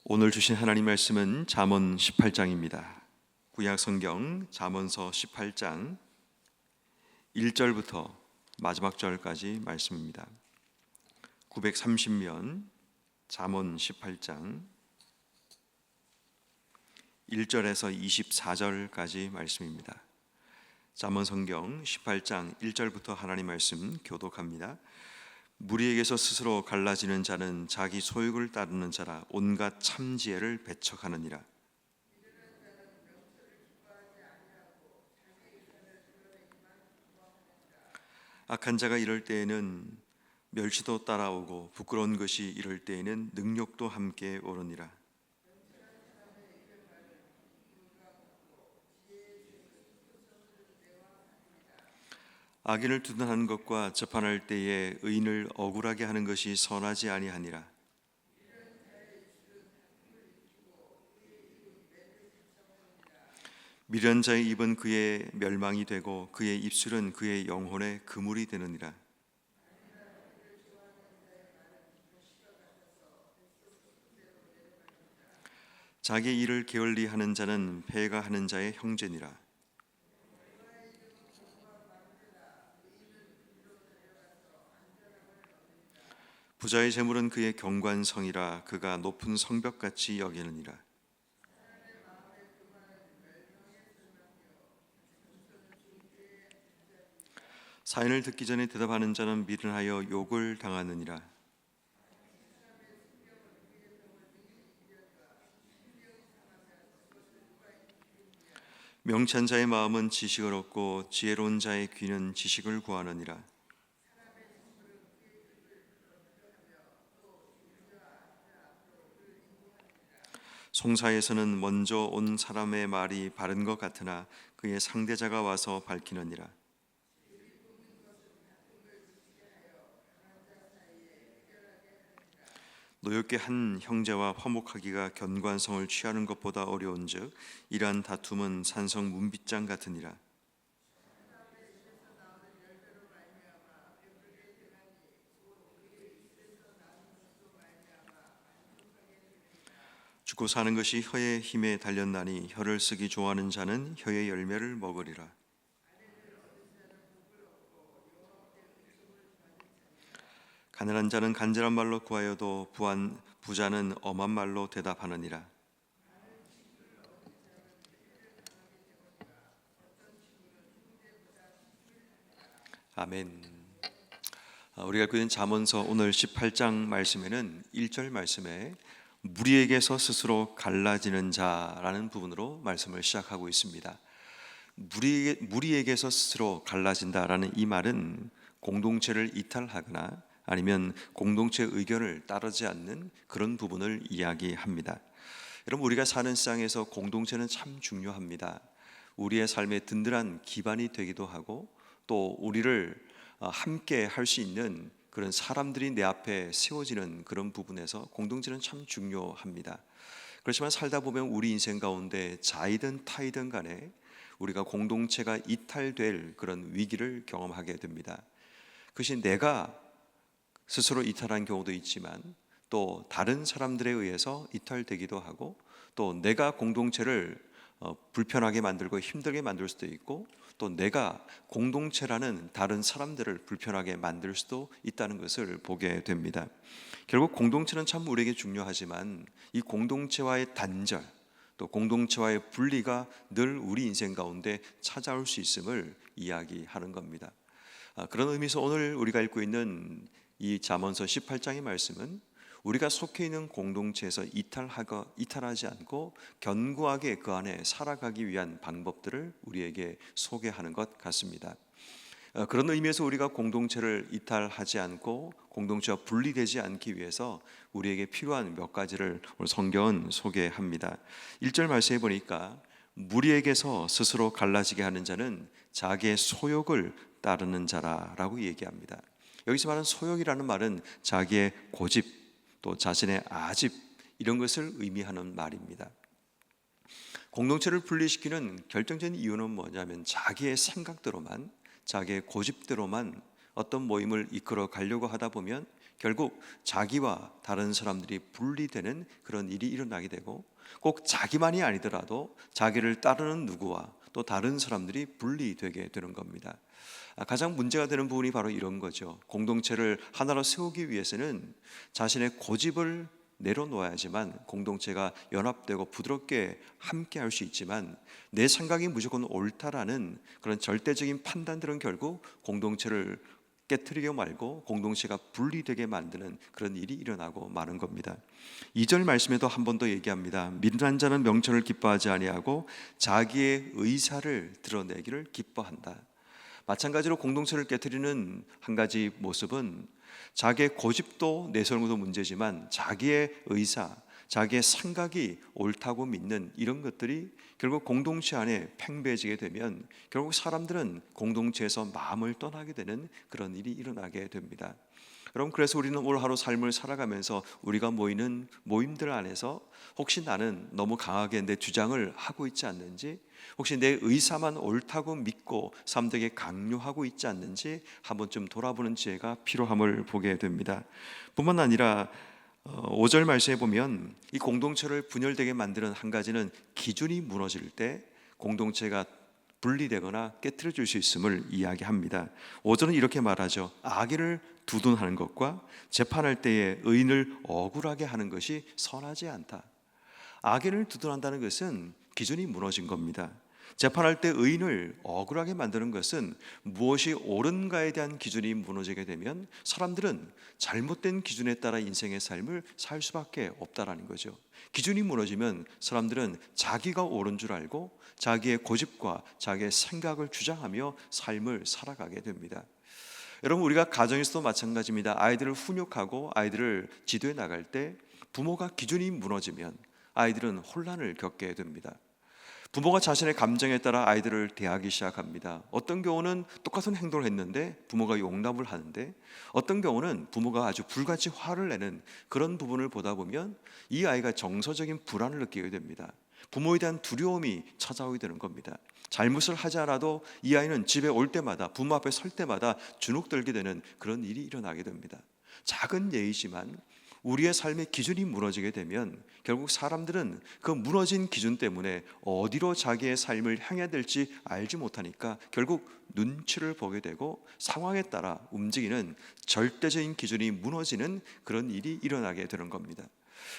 오늘 주신 하나님 말씀은 잠언 18장입니다. 구약 성경 잠언서 18장 1절부터 마지막 절까지 말씀입니다. 930면 잠언 18장 1절에서 24절까지 말씀입니다. 잠언 성경 18장 1절부터 하나님 말씀 교독합니다. 무리에게서 스스로 갈라지는 자는 자기 소욕을 따르는 자라 온갖 참지혜를 배척하느니라. 악한 자가 이럴 때에는 멸시도 따라오고 부끄러운 것이 이럴 때에는 능욕도 함께 오르니라. 악인을 두둔하는 것과 재판할 때에 의인을 억울하게 하는 것이 선하지 아니하니라. 미련자의 입은 그의 멸망이 되고 그의 입술은 그의 영혼의 그물이 되느니라. 자기 일을 게을리하는 자는 패가 하는 자의 형제니라. 부자의 재물은 그의 경관성이라 그가 높은 성벽같이 여기느니라. 사인을 듣기 전에 대답하는 자는 미련하여 욕을 당하느니라. 명찬 자의 마음은 지식을 얻고 지혜로운 자의 귀는 지식을 구하느니라. 송사에서는 먼저 온 사람의 말이 바른 것 같으나 그의 상대자가 와서 밝히느니라. 노엽게 한 형제와 화목하기가 견관성을 취하는 것보다 어려운즉 이러한 다툼은 산성 문빗장 같으니라. 죽고 사는 것이 혀의 힘에 달렸나니 혀를 쓰기 좋아하는 자는 혀의 열매를 먹으리라. 가난한 자는 간절한 말로 구하여도 부자는 엄한 말로 대답하느니라. 아멘. 우리가 읽고 있는 잠언서 오늘 18장 말씀에는 1절 말씀에 무리에게서 스스로 갈라지는 자라는 부분으로 말씀을 시작하고 있습니다. 무리에게서 스스로 갈라진다라는 이 말은 공동체를 이탈하거나 아니면 공동체 의견을 따르지 않는 그런 부분을 이야기합니다. 여러분, 우리가 사는 세상에서 공동체는 참 중요합니다. 우리의 삶의 든든한 기반이 되기도 하고 또 우리를 함께 할 수 있는 그런 사람들이 내 앞에 세워지는 그런 부분에서 공동체는 참 중요합니다. 그렇지만 살다 보면 우리 인생 가운데 자이든 타이든 간에 우리가 공동체가 이탈될 그런 위기를 경험하게 됩니다. 그것이 내가 스스로 이탈한 경우도 있지만 또 다른 사람들에 의해서 이탈되기도 하고 또 내가 공동체를 불편하게 만들고 힘들게 만들 수도 있고 또 내가 공동체라는 다른 사람들을 불편하게 만들 수도 있다는 것을 보게 됩니다. 결국 공동체는 참 우리에게 중요하지만 이 공동체와의 단절 또 공동체와의 분리가 늘 우리 인생 가운데 찾아올 수 있음을 이야기하는 겁니다. 그런 의미에서 오늘 우리가 읽고 있는 이 잠언서 18장의 말씀은 우리가 속해 있는 공동체에서 이탈하지 않고 견고하게 그 안에 살아가기 위한 방법들을 우리에게 소개하는 것 같습니다. 그런 의미에서 우리가 공동체를 이탈하지 않고 공동체와 분리되지 않기 위해서 우리에게 필요한 몇 가지를 오늘 성경은 소개합니다. 1절 말씀해 보니까 무리에게서 스스로 갈라지게 하는 자는 자기의 소욕을 따르는 자라고 얘기합니다. 여기서 말하는 소욕이라는 말은 자기의 고집 또 자신의 아집 이런 것을 의미하는 말입니다. 공동체를 분리시키는 결정적인 이유는 뭐냐면 자기의 생각대로만 자기의 고집대로만 어떤 모임을 이끌어 가려고 하다 보면 결국 자기와 다른 사람들이 분리되는 그런 일이 일어나게 되고, 꼭 자기만이 아니더라도 자기를 따르는 누구와 또 다른 사람들이 분리되게 되는 겁니다. 가장 문제가 되는 부분이 바로 이런 거죠. 공동체를 하나로 세우기 위해서는 자신의 고집을 내려놓아야지만 공동체가 연합되고 부드럽게 함께 할 수 있지만, 내 생각이 무조건 옳다라는 그런 절대적인 판단들은 결국 공동체를 깨트리게 말고 공동체가 분리되게 만드는 그런 일이 일어나고 마는 겁니다. 2절 말씀에도 한 번 더 얘기합니다. 미련한 자는 명철을 기뻐하지 아니하고 자기의 의사를 드러내기를 기뻐한다. 마찬가지로 공동체를 깨트리는 한 가지 모습은 자기의 고집도 내세우는 것도 문제지만 자기의 의사, 자기의 생각이 옳다고 믿는 이런 것들이 결국 공동체 안에 팽배해지게 되면 결국 사람들은 공동체에서 마음을 떠나게 되는 그런 일이 일어나게 됩니다. 여러분, 그래서 우리는 올 하루 삶을 살아가면서 우리가 모이는 모임들 안에서 혹시 나는 너무 강하게 내 주장을 하고 있지 않는지, 혹시 내 의사만 옳다고 믿고 사람들에게 강요하고 있지 않는지 한번 좀 돌아보는 지혜가 필요함을 보게 됩니다. 뿐만 아니라 5절 말씀에 보면 이 공동체를 분열되게 만드는 한 가지는 기준이 무너질 때 공동체가 분리되거나 깨트려질 수 있음을 이야기합니다. 5절은 이렇게 말하죠. 악인을 두둔하는 것과 재판할 때에 의인을 억울하게 하는 것이 선하지 않다. 악인을 두둔한다는 것은 기준이 무너진 겁니다. 재판할 때 의인을 억울하게 만드는 것은 무엇이 옳은가에 대한 기준이 무너지게 되면 사람들은 잘못된 기준에 따라 인생의 삶을 살 수밖에 없다라는 거죠. 기준이 무너지면 사람들은 자기가 옳은 줄 알고 자기의 고집과 자기의 생각을 주장하며 삶을 살아가게 됩니다. 여러분, 우리가 가정에서도 마찬가지입니다. 아이들을 훈육하고 아이들을 지도해 나갈 때 부모가 기준이 무너지면 아이들은 혼란을 겪게 됩니다. 부모가 자신의 감정에 따라 아이들을 대하기 시작합니다. 어떤 경우는 똑같은 행동을 했는데 부모가 용납을 하는데, 어떤 경우는 부모가 아주 불같이 화를 내는 그런 부분을 보다 보면 이 아이가 정서적인 불안을 느끼게 됩니다. 부모에 대한 두려움이 찾아오게 되는 겁니다. 잘못을 하지 않아도 이 아이는 집에 올 때마다, 부모 앞에 설 때마다 주눅들게 되는 그런 일이 일어나게 됩니다. 작은 예이지만 우리의 삶의 기준이 무너지게 되면 결국 사람들은 그 무너진 기준 때문에 어디로 자기의 삶을 향해야 될지 알지 못하니까 결국 눈치를 보게 되고 상황에 따라 움직이는 절대적인 기준이 무너지는 그런 일이 일어나게 되는 겁니다.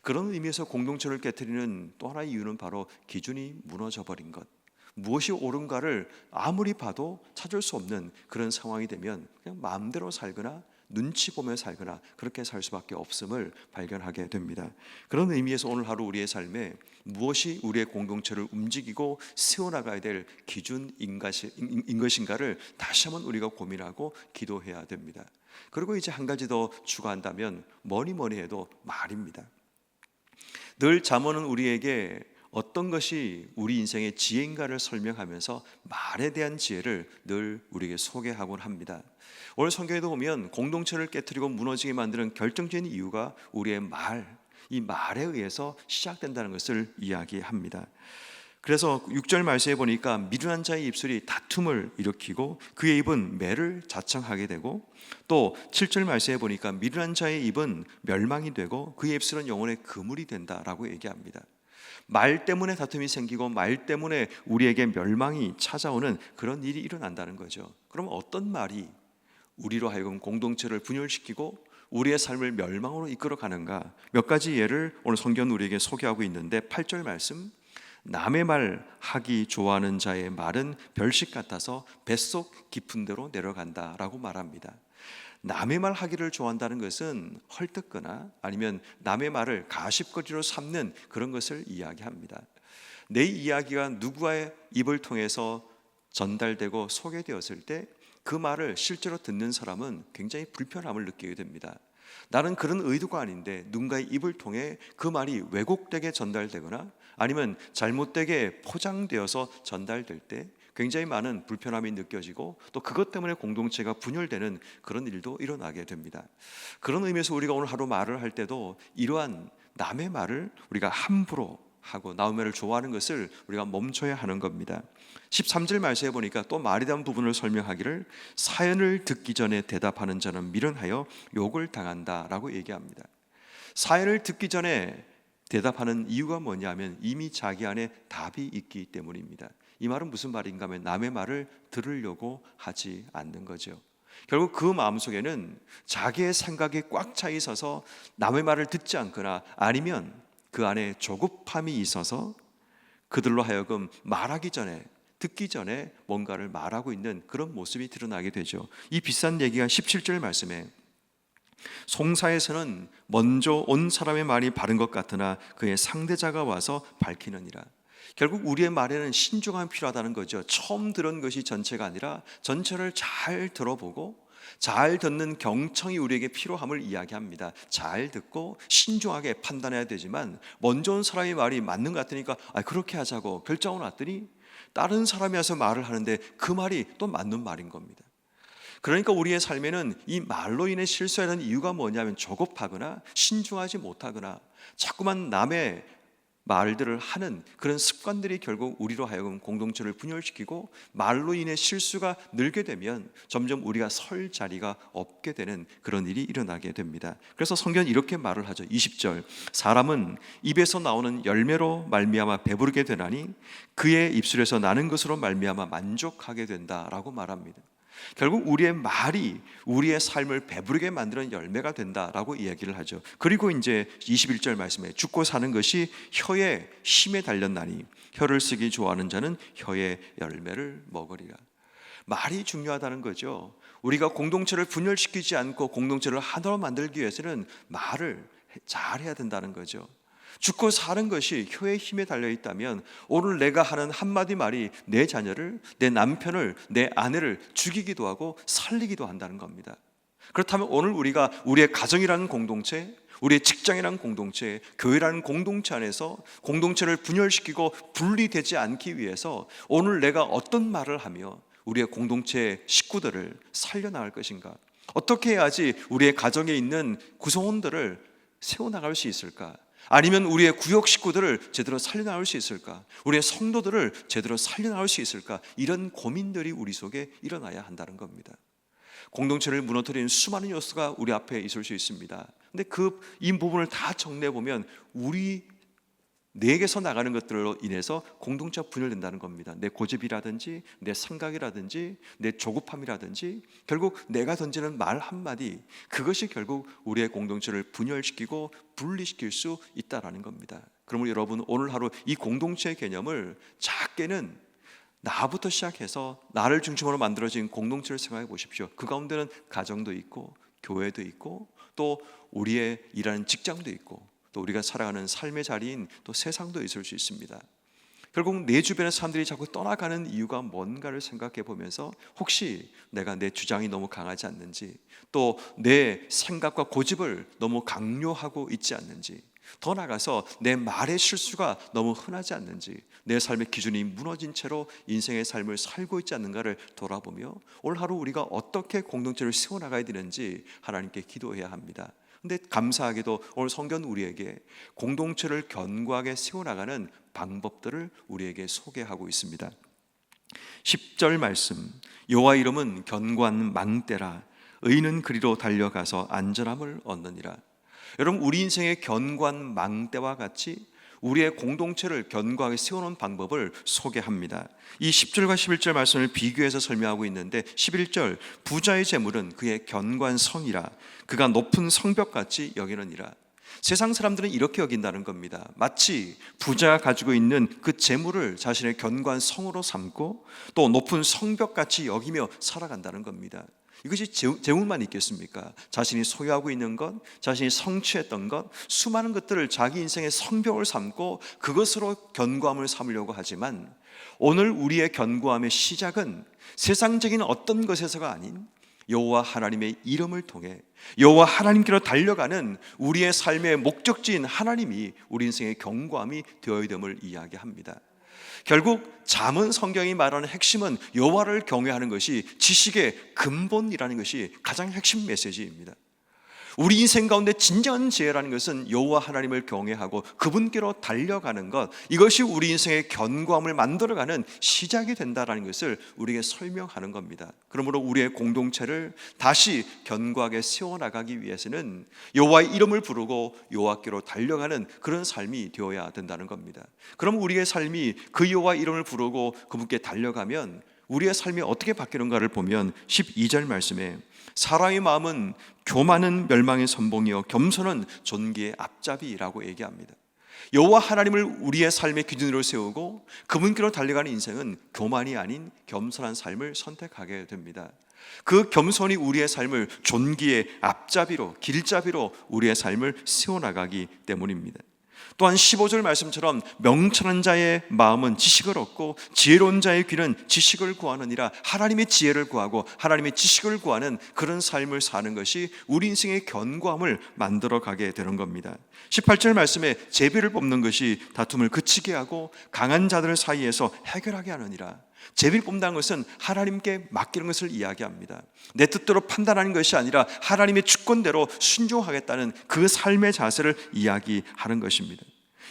그런 의미에서 공동체를 깨트리는 또 하나의 이유는 바로 기준이 무너져 버린 것, 무엇이 옳은가를 아무리 봐도 찾을 수 없는 그런 상황이 되면 그냥 마음대로 살거나 눈치 보며 살거나 그렇게 살 수밖에 없음을 발견하게 됩니다. 그런 의미에서 오늘 하루 우리의 삶에 무엇이 우리의 공동체를 움직이고 세워나가야 될 기준인 것인가를 다시 한번 우리가 고민하고 기도해야 됩니다. 그리고 이제 한 가지 더 추가한다면 뭐니 해도 말입니다. 늘 잠언은 우리에게 어떤 것이 우리 인생의 지혜인가를 설명하면서 말에 대한 지혜를 늘 우리에게 소개하곤 합니다. 오늘 성경에도 보면 공동체를 깨트리고 무너지게 만드는 결정적인 이유가 우리의 이 말에 의해서 시작된다는 것을 이야기합니다. 그래서 6절 말씀에 보니까 미련한 자의 입술이 다툼을 일으키고 그의 입은 매를 자청하게 되고, 또 7절 말씀에 보니까 미련한 자의 입은 멸망이 되고 그의 입술은 영혼의 그물이 된다라고 얘기합니다. 말 때문에 다툼이 생기고 말 때문에 우리에게 멸망이 찾아오는 그런 일이 일어난다는 거죠. 그럼 어떤 말이 우리로 하여금 공동체를 분열시키고 우리의 삶을 멸망으로 이끌어 가는가? 몇 가지 예를 오늘 성경은 우리에게 소개하고 있는데, 8절 말씀, 남의 말 하기 좋아하는 자의 말은 별식 같아서 뱃속 깊은 데로 내려간다라고 말합니다. 남의 말 하기를 좋아한다는 것은 헐뜯거나 아니면 남의 말을 가십거리로 삼는 그런 것을 이야기합니다. 내 이야기가 누구의 입을 통해서 전달되고 소개되었을 때 그 말을 실제로 듣는 사람은 굉장히 불편함을 느끼게 됩니다. 나는 그런 의도가 아닌데 누군가의 입을 통해 그 말이 왜곡되게 전달되거나 아니면 잘못되게 포장되어서 전달될 때 굉장히 많은 불편함이 느껴지고, 또 그것 때문에 공동체가 분열되는 그런 일도 일어나게 됩니다. 그런 의미에서 우리가 오늘 하루 말을 할 때도 이러한 남의 말을 우리가 함부로 하고 나오미를 좋아하는 것을 우리가 멈춰야 하는 겁니다. 13절 말씀에 보니까 또 말에 대한 부분을 설명하기를 사연을 듣기 전에 대답하는 자는 미련하여 욕을 당한다라고 얘기합니다. 사연을 듣기 전에 대답하는 이유가 뭐냐면 이미 자기 안에 답이 있기 때문입니다. 이 말은 무슨 말인가 하면 남의 말을 들으려고 하지 않는 거죠. 결국 그 마음속에는 자기의 생각이 꽉 차 있어서 남의 말을 듣지 않거나 아니면 그 안에 조급함이 있어서 그들로 하여금 말하기 전에 듣기 전에 뭔가를 말하고 있는 그런 모습이 드러나게 되죠. 이 비슷한 얘기가 17절 말씀에 송사에서는 먼저 온 사람의 말이 바른 것 같으나 그의 상대자가 와서 밝히느니라. 결국 우리의 말에는 신중함이 필요하다는 거죠. 처음 들은 것이 전체가 아니라 전체를 잘 들어보고 잘 듣는 경청이 우리에게 필요함을 이야기합니다. 잘 듣고 신중하게 판단해야 되지만 먼저 온 사람의 말이 맞는 것 같으니까 그렇게 하자고 결정을 놨더니 다른 사람이 와서 말을 하는데 그 말이 또 맞는 말인 겁니다. 그러니까 우리의 삶에는 이 말로 인해 실수하는 이유가 뭐냐면 조급하거나 신중하지 못하거나 자꾸만 남의 말들을 하는 그런 습관들이 결국 우리로 하여금 공동체를 분열시키고 말로 인해 실수가 늘게 되면 점점 우리가 설 자리가 없게 되는 그런 일이 일어나게 됩니다. 그래서 성경은 이렇게 말을 하죠. 20절 사람은 입에서 나오는 열매로 말미암아 배부르게 되나니 그의 입술에서 나는 것으로 말미암아 만족하게 된다라고 말합니다. 결국 우리의 말이 우리의 삶을 배부르게 만드는 열매가 된다라고 이야기를 하죠. 그리고 이제 21절 말씀에 죽고 사는 것이 혀의 힘에 달렸나니 혀를 쓰기 좋아하는 자는 혀의 열매를 먹으리라. 말이 중요하다는 거죠. 우리가 공동체를 분열시키지 않고 공동체를 하나로 만들기 위해서는 말을 잘해야 된다는 거죠. 죽고 사는 것이 혀의 힘에 달려있다면 오늘 내가 하는 한마디 말이 내 자녀를, 내 남편을, 내 아내를 죽이기도 하고 살리기도 한다는 겁니다. 그렇다면 오늘 우리가 우리의 가정이라는 공동체, 우리의 직장이라는 공동체, 교회라는 공동체 안에서 공동체를 분열시키고 분리되지 않기 위해서 오늘 내가 어떤 말을 하며 우리의 공동체 식구들을 살려나갈 것인가? 어떻게 해야지 우리의 가정에 있는 구성원들을 세워나갈 수 있을까? 아니면 우리의 구역 식구들을 제대로 살려나올 수 있을까? 우리의 성도들을 제대로 살려나올 수 있을까? 이런 고민들이 우리 속에 일어나야 한다는 겁니다. 공동체를 무너뜨리는 수많은 요소가 우리 앞에 있을 수 있습니다. 근데 이 부분을 다 정리해보면 내게서 나가는 것들로 인해서 공동체가 분열된다는 겁니다. 내 고집이라든지 내 생각이라든지 내 조급함이라든지 결국 내가 던지는 말 한마디, 그것이 결국 우리의 공동체를 분열시키고 분리시킬 수 있다는 겁니다. 그러므로 여러분 오늘 하루 이 공동체의 개념을 작게는 나부터 시작해서 나를 중심으로 만들어진 공동체를 생각해 보십시오. 그 가운데는 가정도 있고 교회도 있고 또 우리의 일하는 직장도 있고 또 우리가 살아가는 삶의 자리인 또 세상도 있을 수 있습니다. 결국 내 주변의 사람들이 자꾸 떠나가는 이유가 뭔가를 생각해 보면서 혹시 내가 내 주장이 너무 강하지 않는지, 또 내 생각과 고집을 너무 강요하고 있지 않는지, 더 나아가서 내 말의 실수가 너무 흔하지 않는지, 내 삶의 기준이 무너진 채로 인생의 삶을 살고 있지 않는가를 돌아보며 오늘 하루 우리가 어떻게 공동체를 세워나가야 되는지 하나님께 기도해야 합니다. 근데 감사하게도 오늘 성경 우리에게 공동체를 견고하게 세워나가는 방법들을 우리에게 소개하고 있습니다. 10절 말씀, 여호와 이름은 견고한 망대라 의인은 그리로 달려가서 안전함을 얻느니라. 여러분 우리 인생의 견고한 망대와 같이 우리의 공동체를 견고하게 세우는 방법을 소개합니다. 이 10절과 11절 말씀을 비교해서 설명하고 있는데 11절 부자의 재물은 그의 견고한 성이라 그가 높은 성벽같이 여기느니라. 세상 사람들은 이렇게 여긴다는 겁니다. 마치 부자가 가지고 있는 그 재물을 자신의 견고한 성으로 삼고 또 높은 성벽같이 여기며 살아간다는 겁니다. 이것이 재물만 있겠습니까? 자신이 소유하고 있는 것, 자신이 성취했던 것, 수많은 것들을 자기 인생의 성벽을 삼고 그것으로 견고함을 삼으려고 하지만 오늘 우리의 견고함의 시작은 세상적인 어떤 것에서가 아닌 여호와 하나님의 이름을 통해 여호와 하나님께로 달려가는 우리의 삶의 목적지인 하나님이 우리 인생의 견고함이 되어야 됨을 이야기합니다. 결국 잠언 성경이 말하는 핵심은 여호와를 경외하는 것이 지식의 근본이라는 것이 가장 핵심 메시지입니다. 우리 인생 가운데 진정한 지혜라는 것은 여호와 하나님을 경외하고 그분께로 달려가는 것, 이것이 우리 인생의 견고함을 만들어가는 시작이 된다는 것을 우리에게 설명하는 겁니다. 그러므로 우리의 공동체를 다시 견고하게 세워나가기 위해서는 여호와의 이름을 부르고 여호와께로 달려가는 그런 삶이 되어야 된다는 겁니다. 그럼 우리의 삶이 그 여호와의 이름을 부르고 그분께 달려가면 우리의 삶이 어떻게 바뀌는가를 보면 12절 말씀에 사람의 마음은 교만은 멸망의 선봉이요 겸손은 존귀의 앞잡이라고 얘기합니다. 여호와 하나님을 우리의 삶의 기준으로 세우고 그분께로 달려가는 인생은 교만이 아닌 겸손한 삶을 선택하게 됩니다. 그 겸손이 우리의 삶을 존귀의 앞잡이로, 길잡이로 우리의 삶을 세워나가기 때문입니다. 또한 15절 말씀처럼 명철한 자의 마음은 지식을 얻고 지혜로운 자의 귀는 지식을 구하느니라. 하나님의 지혜를 구하고 하나님의 지식을 구하는 그런 삶을 사는 것이 우리 인생의 견고함을 만들어가게 되는 겁니다. 18절 말씀에 제비를 뽑는 것이 다툼을 그치게 하고 강한 자들 사이에서 해결하게 하느니라. 제비를 뽑는다는 것은 하나님께 맡기는 것을 이야기합니다. 내 뜻대로 판단하는 것이 아니라 하나님의 주권대로 순종하겠다는 그 삶의 자세를 이야기하는 것입니다.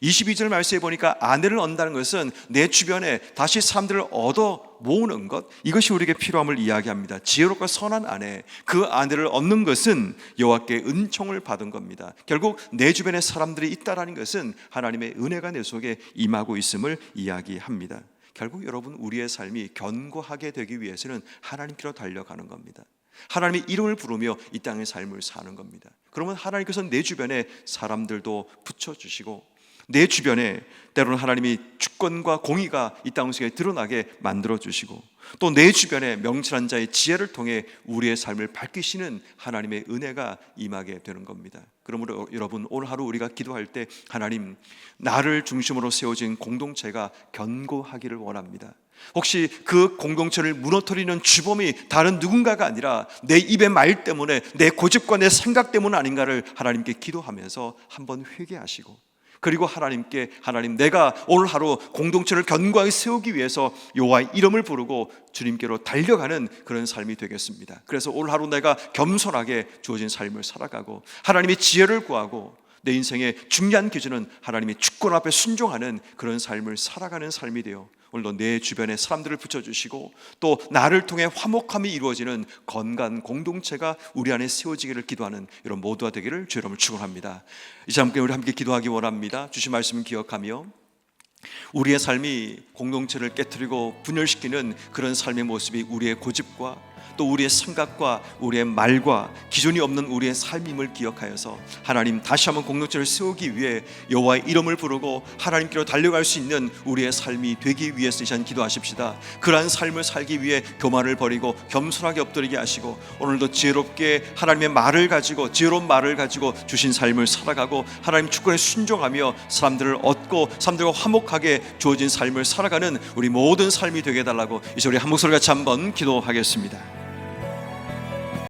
22절 말씀에 보니까 아내를 얻는다는 것은 내 주변에 다시 사람들을 얻어 모으는 것, 이것이 우리에게 필요함을 이야기합니다. 지혜롭고 선한 아내, 그 아내를 얻는 것은 여호와께 은총을 받은 겁니다. 결국 내 주변에 사람들이 있다라는 것은 하나님의 은혜가 내 속에 임하고 있음을 이야기합니다. 결국 여러분, 우리의 삶이 견고하게 되기 위해서는 하나님께로 달려가는 겁니다. 하나님의 이름을 부르며 이 땅의 삶을 사는 겁니다. 그러면 하나님께서 내 주변에 사람들도 붙여주시고 내 주변에 때로는 하나님이 주권과 공의가 이 땅 속에 드러나게 만들어주시고 또 내 주변에 명철한 자의 지혜를 통해 우리의 삶을 밝히시는 하나님의 은혜가 임하게 되는 겁니다. 그러므로 여러분, 오늘 하루 우리가 기도할 때 하나님, 나를 중심으로 세워진 공동체가 견고하기를 원합니다. 혹시 그 공동체를 무너뜨리는 주범이 다른 누군가가 아니라 내 입의 말 때문에, 내 고집과 내 생각 때문 아닌가를 하나님께 기도하면서 한번 회개하시고, 그리고 하나님께, 하나님, 내가 오늘 하루 공동체를 견고하게 세우기 위해서 여호와의 이름을 부르고 주님께로 달려가는 그런 삶이 되겠습니다. 그래서 오늘 하루 내가 겸손하게 주어진 삶을 살아가고 하나님의 지혜를 구하고 내 인생의 중요한 기준은 하나님의 주권 앞에 순종하는 그런 삶을 살아가는 삶이 되어 오늘도 내 주변에 사람들을 붙여주시고 또 나를 통해 화목함이 이루어지는 건강한 공동체가 우리 안에 세워지기를 기도하는 이런 모두가 되기를 주의 이름으로 축원합니다. 이제 함께 우리 함께 기도하기 원합니다. 주신 말씀을 기억하며 우리의 삶이 공동체를 깨트리고 분열시키는 그런 삶의 모습이 우리의 고집과 또 우리의 생각과 우리의 말과 기준이 없는 우리의 삶임을 기억하여서 하나님, 다시 한번 공동체를 세우기 위해 여호와의 이름을 부르고 하나님께로 달려갈 수 있는 우리의 삶이 되기 위해서 이 시간 기도하십시다. 그러한 삶을 살기 위해 교만을 버리고 겸손하게 엎드리게 하시고 오늘도 지혜롭게 하나님의 말을 가지고, 지혜로운 말을 가지고 주신 삶을 살아가고 하나님 주권에 순종하며 사람들을 얻고 사람들과 화목하게 주어진 삶을 살아가는 우리 모든 삶이 되게 해달라고 이제 우리 한 목소리 같이 한번 기도하겠습니다.